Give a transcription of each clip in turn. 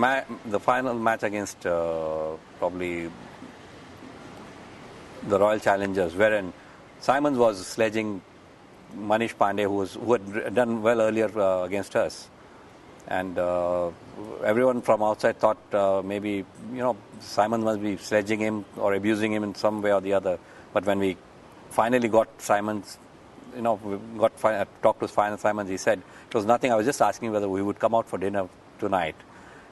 the final match against probably the Royal Challengers, wherein Simons was sledging Manish Pandey, who had done well earlier against us. And everyone from outside thought maybe, Simons must be sledging him or abusing him in some way or the other. But when we finally got Simons, talked to Simons, he said, it was nothing, I was just asking whether we would come out for dinner tonight.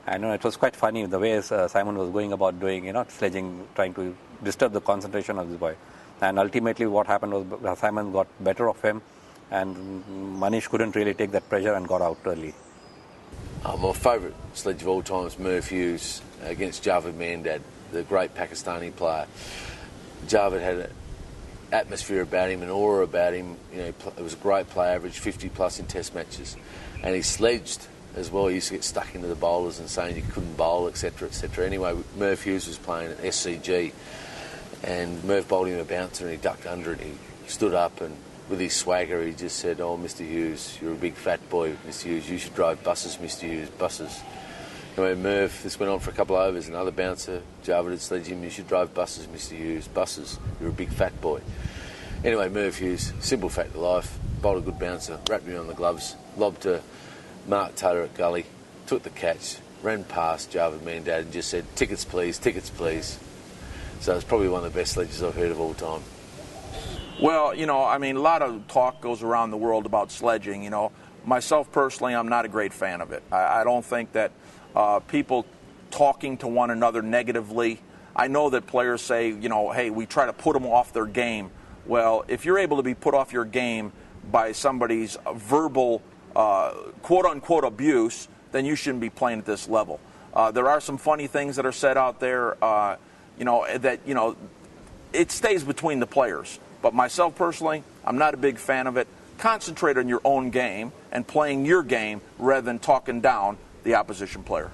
And it was quite funny the way Simon was going about doing, sledging, trying to disturb the concentration of this boy. And ultimately what happened was Simon got better of him, and Manish couldn't really take that pressure and got out early. My favourite sledge of all time is Merv Hughes against Javed Mandad, the great Pakistani player. Javed had an atmosphere about him, an aura about him. It was a great play average, 50 plus in test matches. And he sledged as well. He used to get stuck into the bowlers and saying you couldn't bowl, etc., etc. Anyway, Merv Hughes was playing at SCG, and Merv bowled him a bouncer and he ducked under it. He stood up and with his swagger, he just said, "Oh, Mr. Hughes, you're a big fat boy, Mr. Hughes. You should drive buses, Mr. Hughes, buses." Anyway, Merv, this went on for a couple of overs. Another bouncer, Javed had sledged him, "You should drive buses, Mr. Hughes, buses. You're a big fat boy." Anyway, Merv Hughes, simple fact of life, bowled a good bouncer, wrapped him on the gloves, lobbed to Mark Taylor at gully, took the catch, ran past Javed Mandad and just said, tickets please, tickets please. So it's probably one of the best sledges I've heard of all time. Well, a lot of talk goes around the world about sledging. Myself personally, I'm not a great fan of it. I don't think that people talking to one another negatively, I know that players say, hey, we try to put them off their game. Well, if you're able to be put off your game by somebody's verbal, quote-unquote abuse, then you shouldn't be playing at this level. There are some funny things that are said out there, it stays between the players. But myself personally, I'm not a big fan of it. Concentrate on your own game and playing your game rather than talking down the opposition player.